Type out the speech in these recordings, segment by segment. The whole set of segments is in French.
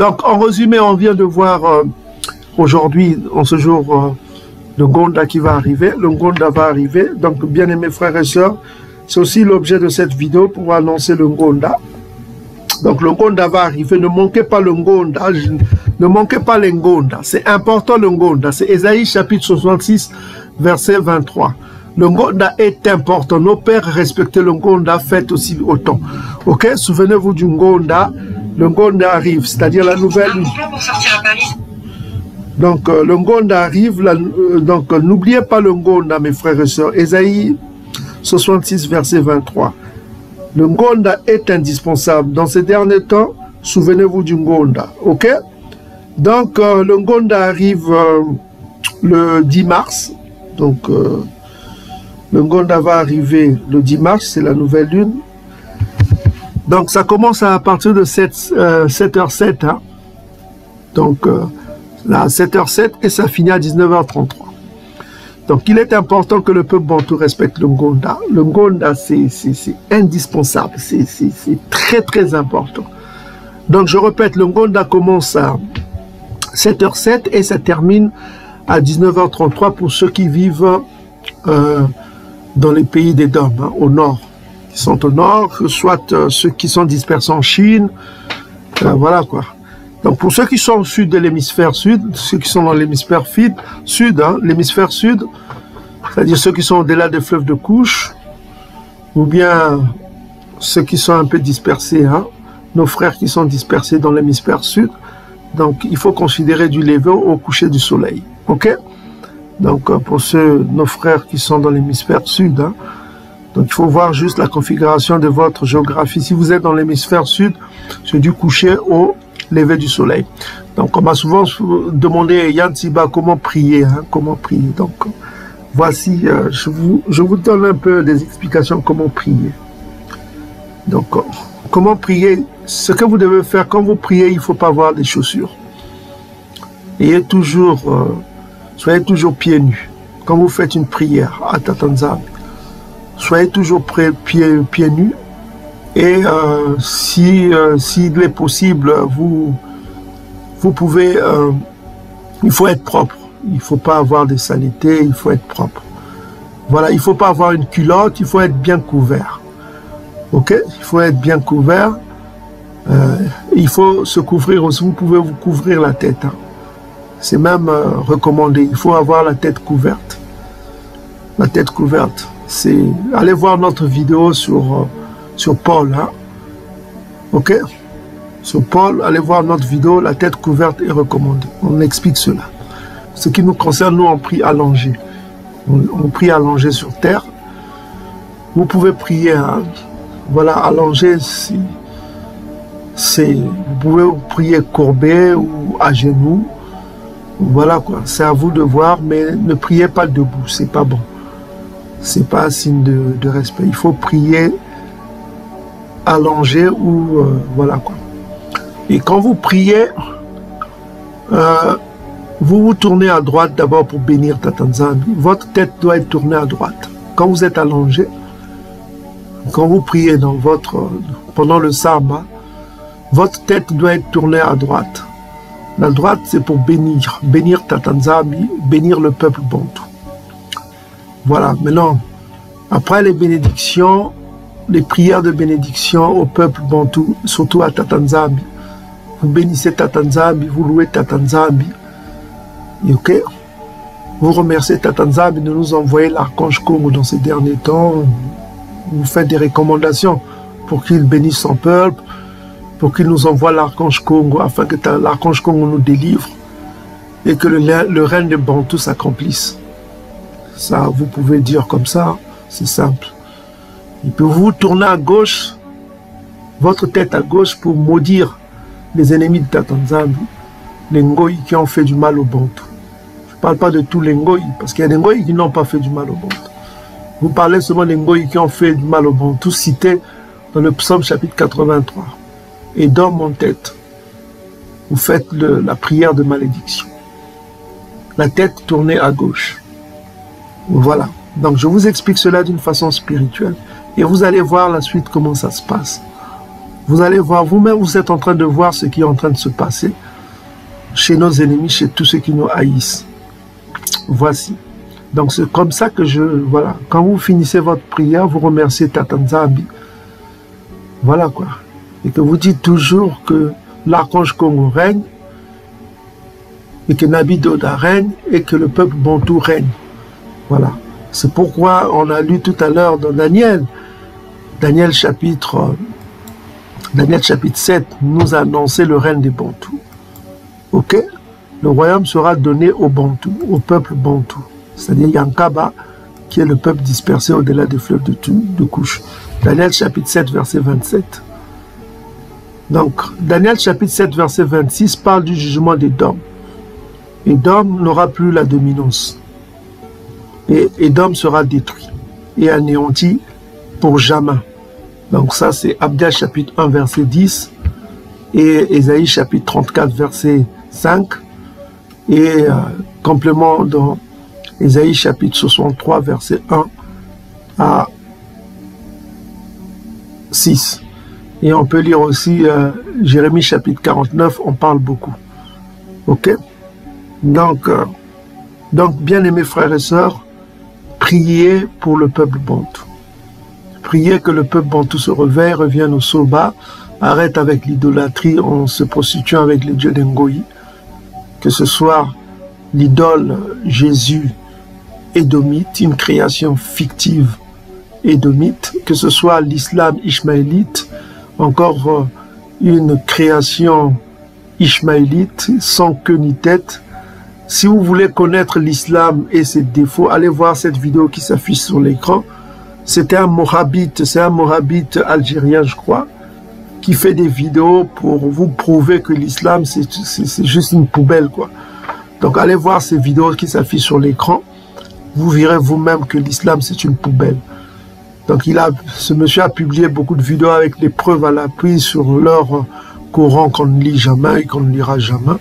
Donc, en résumé, on vient de voir aujourd'hui, en ce jour, le Ngonda qui va arriver. Le Ngonda va arriver. Donc, bien aimés frères et sœurs, c'est aussi l'objet de cette vidéo pour annoncer le Ngonda. Donc, le Ngonda va arriver. Ne manquez pas le Ngonda. Ne manquez pas le Ngonda. C'est important le Ngonda. C'est Ésaïe chapitre 66, verset 23. Le Ngonda est important. Nos pères respectaient le Ngonda, faites aussi autant. Ok? Souvenez-vous du Ngonda. Le Ngonda arrive, c'est-à-dire la nouvelle... Donc, le Ngonda arrive. Donc, n'oubliez pas le Ngonda, mes frères et sœurs. Ésaïe 66, verset 23. Le Ngonda est indispensable. Dans ces derniers temps, souvenez-vous du Ngonda. Ok? Donc, le Ngonda arrive le 10 mars. Donc, le Ngonda va arriver le 10 mars, c'est la nouvelle lune. Donc, ça commence à partir de 7h07. Hein. Donc, là, à 7h07 et ça finit à 19h33. Donc, il est important que le peuple bantou respecte le Ngonda. Le Ngonda, c'est indispensable. C'est très, très important. Donc, je répète, le Ngonda commence à 7h07 et ça termine à 19h33 pour ceux qui vivent dans les pays des Dômes, hein, au nord. Qui sont au nord, soit ceux qui sont dispersés en Chine. Voilà quoi. Donc, pour ceux qui sont au sud de l'hémisphère sud, ceux qui sont dans l'hémisphère sud, hein, l'hémisphère sud, c'est-à-dire ceux qui sont au-delà des fleuves de couche, ou bien ceux qui sont un peu dispersés, hein, nos frères qui sont dispersés dans l'hémisphère sud, donc il faut considérer du lever au coucher du soleil. Ok? Donc, pour nos frères qui sont dans l'hémisphère sud, hein, donc il faut voir juste la configuration de votre géographie. Si vous êtes dans l'hémisphère sud, c'est du coucher au lever du soleil. Donc, on m'a souvent demandé, Yann Siba, comment prier, hein, comment prier. Donc, voici, je vous donne un peu des explications comment prier. Donc, comment prier, ce que vous devez faire quand vous priez, il ne faut pas avoir des chaussures. Soyez toujours pieds nus. Quand vous faites une prière à Tatanzambi, soyez toujours pieds nus. Et s'il est possible, vous pouvez, il faut être propre. Il ne faut pas avoir des saletés, il faut être propre. Voilà, il ne faut pas avoir une culotte, il faut être bien couvert. Ok? Il faut être bien couvert. Il faut se couvrir aussi, vous pouvez vous couvrir la tête. Hein. C'est même recommandé, il faut avoir la tête couverte. La tête couverte. Allez voir notre vidéo sur Paul, hein? Ok? Sur Paul, allez voir notre vidéo, la tête couverte est recommandée. On explique cela. Ce qui nous concerne, nous, on prie allongé. On prie allongé sur terre. Vous pouvez prier, hein? Voilà, allongé, vous pouvez prier courbé ou à genoux. Voilà quoi, c'est à vous de voir, mais ne priez pas debout, c'est pas bon. C'est pas un signe de respect. Il faut prier allongé ou voilà quoi. Et quand vous priez, vous vous tournez à droite d'abord pour bénir Tatanzambi. Votre tête doit être tournée à droite. Quand vous êtes allongé, quand vous priez pendant le Samba, votre tête doit être tournée à droite. La droite, c'est pour bénir Tatanzambi, bénir le peuple bantou. Voilà, maintenant, après les bénédictions, les prières de bénédiction au peuple bantou, surtout à Tatanzambi. Vous bénissez Tatanzambi, vous louez Tatanzambi. Ok? Vous remerciez Tatanzambi de nous envoyer l'archange Congo dans ces derniers temps. Vous faites des recommandations pour qu'il bénisse son peuple, pour qu'il nous envoie l'archange Congo, afin que l'archange Congo nous délivre et que le règne de Bantou s'accomplisse. Ça, vous pouvez dire comme ça, c'est simple. Et puis vous tournez à gauche, votre tête à gauche pour maudire les ennemis de Tatanzambi, les Ngoï qui ont fait du mal au Bantou. Je ne parle pas de tous les Ngoï, parce qu'il y a des Ngoï qui n'ont pas fait du mal au Bantou. Vous parlez seulement des Ngoï qui ont fait du mal au Bantou, cités dans le psaume chapitre 83. Et dans mon tête, vous faites la prière de malédiction. La tête tournée à gauche. Voilà. Donc je vous explique cela d'une façon spirituelle. Et vous allez voir la suite comment ça se passe. Vous allez voir, vous-même, vous êtes en train de voir ce qui est en train de se passer chez nos ennemis, chez tous ceux qui nous haïssent. Voici. Donc c'est comme ça que voilà, quand vous finissez votre prière, vous remerciez Tata Nzambi. Voilà quoi. Et que vous dites toujours que l'archange Congo règne, et que Nabi Doda règne, et que le peuple Bantou règne. Voilà. C'est pourquoi on a lu tout à l'heure dans Daniel chapitre 7, nous a annoncé le règne des Bantous. Ok? Le royaume sera donné aux Bantous, au peuple Bantou. C'est-à-dire Yankaba, qui est le peuple dispersé au-delà des fleuves de couche. Daniel chapitre 7, verset 27. Donc, Daniel chapitre 7, verset 26 parle du jugement d'Édom. Édom n'aura plus la dominance. Et Édom sera détruit et anéanti pour jamais. Donc ça, c'est Abdia chapitre 1, verset 10 et Ésaïe chapitre 34, verset 5 et complément dans Ésaïe chapitre 63, verset 1 à 6. Et on peut lire aussi Jérémie chapitre 49, on parle beaucoup. Ok? Donc bien aimés frères et sœurs, priez pour le peuple Bantou. Priez que le peuple Bantou se réveille, revienne au Soba, arrête avec l'idolâtrie en se prostituant avec les dieux d'Ngoyi, que ce soit l'idole Jésus édomite, une création fictive édomite, que ce soit l'islam ishmaélite, encore une création ishmaélite sans queue ni tête. Si vous voulez connaître l'islam et ses défauts, allez voir cette vidéo qui s'affiche sur l'écran. C'était un Moabite, c'est un Moabite algérien, je crois, qui fait des vidéos pour vous prouver que l'islam, c'est juste une poubelle, quoi. Donc, allez voir ces vidéos qui s'affichent sur l'écran. Vous verrez vous-même que l'islam, c'est une poubelle. Donc, ce monsieur a publié beaucoup de vidéos avec des preuves à l'appui sur leur Coran qu'on ne lit jamais et qu'on ne lira jamais.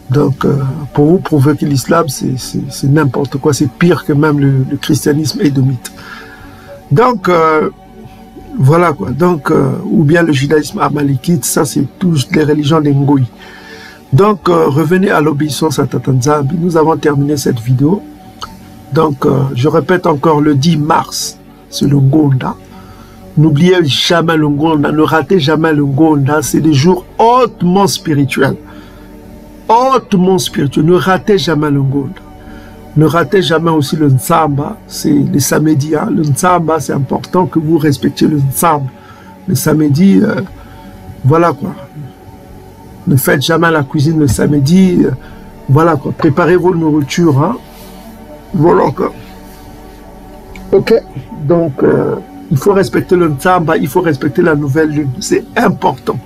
Donc, pour vous prouver que l'islam, c'est n'importe quoi, c'est pire que même le christianisme édomite. Donc, voilà quoi. Donc, ou bien le judaïsme amalékite, ça c'est tous les religions d'Ngoyi. Donc, revenez à l'obéissance à Tata Nzambi. Nous avons terminé cette vidéo. Donc, je répète encore, le 10 mars, c'est le Ngonda. N'oubliez jamais le Ngonda, ne ratez jamais le Ngonda, c'est des jours hautement spirituels. Hautement spirituel, ne ratez jamais le Ngonda. Ne ratez jamais aussi le Nzamba, c'est les samedis. Hein. Le Nzamba, c'est important que vous respectiez le Nzamba. Le samedi, voilà quoi. Ne faites jamais la cuisine le samedi. Voilà quoi. Préparez vos nourritures. Hein. Voilà quoi. Ok. Donc, il faut respecter le Nzamba, il faut respecter la nouvelle lune. C'est important.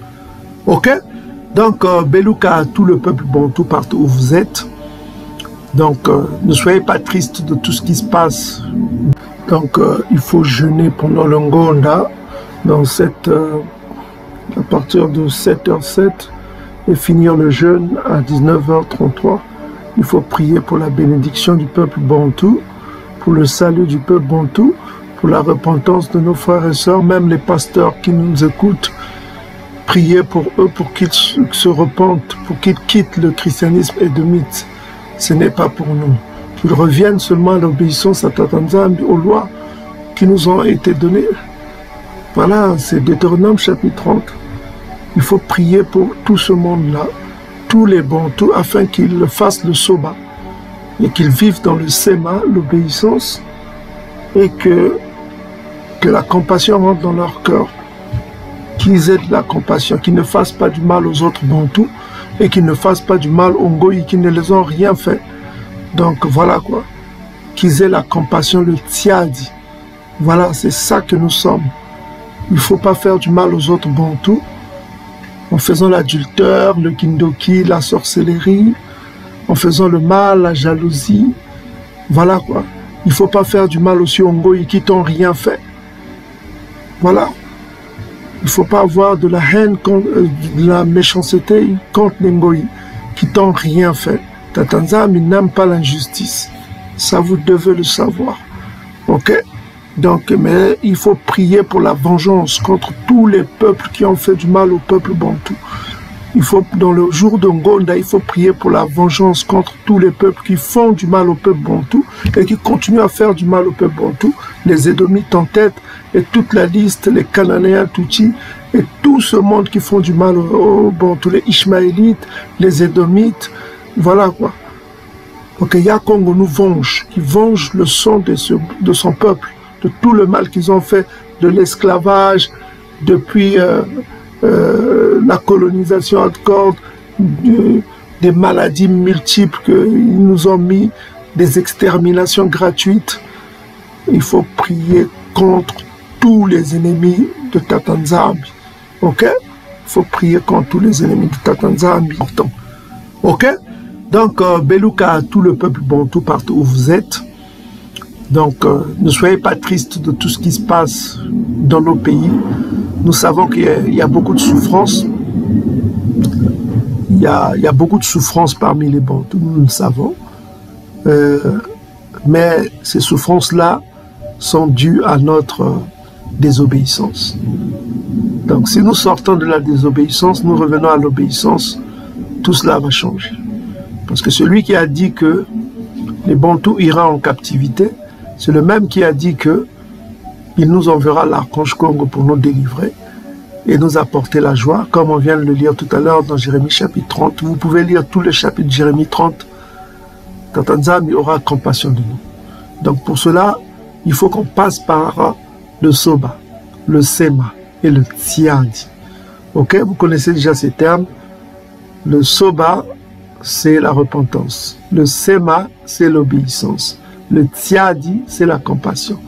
Ok. Donc, Beluka à tout le peuple Bantou partout où vous êtes. Donc, ne soyez pas tristes de tout ce qui se passe. Donc, il faut jeûner pendant le Ngonda, à partir de 7h07, et finir le jeûne à 19h33. Il faut prier pour la bénédiction du peuple Bantou, pour le salut du peuple Bantou, pour la repentance de nos frères et sœurs, même les pasteurs qui nous écoutent. Priez pour eux, pour qu'ils se repentent, pour qu'ils quittent le christianisme édomite. Ce n'est pas pour nous. Qu'ils reviennent seulement à l'obéissance à Tata Nzambi, aux lois qui nous ont été données. Voilà, c'est Deutéronome chapitre 30. Il faut prier pour tout ce monde-là, tous les Bantous, afin qu'ils fassent le Soba et qu'ils vivent dans le Sema, l'obéissance, et que la compassion rentre dans leur cœur. Qu'ils aient de la compassion, qu'ils ne fassent pas du mal aux autres Bantous et qu'ils ne fassent pas du mal aux Ngoyi qui ne les ont rien fait. Donc voilà quoi. Qu'ils aient la compassion, le tiadi. Voilà, c'est ça que nous sommes. Il ne faut pas faire du mal aux autres Bantous en faisant l'adultère, le kindoki, la sorcellerie, en faisant le mal, la jalousie. Voilà quoi. Il ne faut pas faire du mal aux Ngoyi qui t'ont rien fait. Voilà. Il ne faut pas avoir de la haine, de la méchanceté contre les Ngoyi qui t'ont rien fait. Tata Nzambi n'aime pas l'injustice. Ça, vous devez le savoir. Ok? Donc, mais il faut prier pour la vengeance contre tous les peuples qui ont fait du mal au peuple bantou. Il faut, dans le jour de Ngonda, il faut prier pour la vengeance contre tous les peuples qui font du mal au peuple bantou et qui continuent à faire du mal au peuple bantou. Les Édomites en tête et toute la liste, les Cananéens, Tutsis et tout ce monde qui font du mal au bantou, les Ishmaélites, les Édomites, voilà quoi. Donc Yakongo nous venge, qui venge le sang de son peuple, de tout le mal qu'ils ont fait, de l'esclavage, depuis la colonisation à cordes, des maladies multiples qu'ils nous ont mis, des exterminations gratuites. Il faut prier contre tous les ennemis de Tatanzambi. Ok? Il faut prier contre tous les ennemis de Tatanzambi. Ok? Donc, Beluka à tout le peuple bantou partout où vous êtes. Donc, ne soyez pas tristes de tout ce qui se passe dans nos pays. Nous savons qu'il y a beaucoup de souffrance. Il y a beaucoup de souffrance parmi les Bantous, nous le savons. Mais ces souffrances-là sont dues à notre désobéissance. Donc, si nous sortons de la désobéissance, nous revenons à l'obéissance, tout cela va changer. Parce que celui qui a dit que les Bantous iront en captivité, c'est le même qui a dit que il nous enverra l'archange Congo pour nous délivrer et nous apporter la joie, comme on vient de le lire tout à l'heure dans Jérémie chapitre 30. Vous pouvez lire tous les chapitres de Jérémie 30. Tatanzambi aura compassion de nous. Donc pour cela, il faut qu'on passe par le Soba, le Sema et le Tsiadi. Ok, vous connaissez déjà ces termes. Le Soba, c'est la repentance. Le Sema, c'est l'obéissance. Le Tsiadi, c'est la compassion.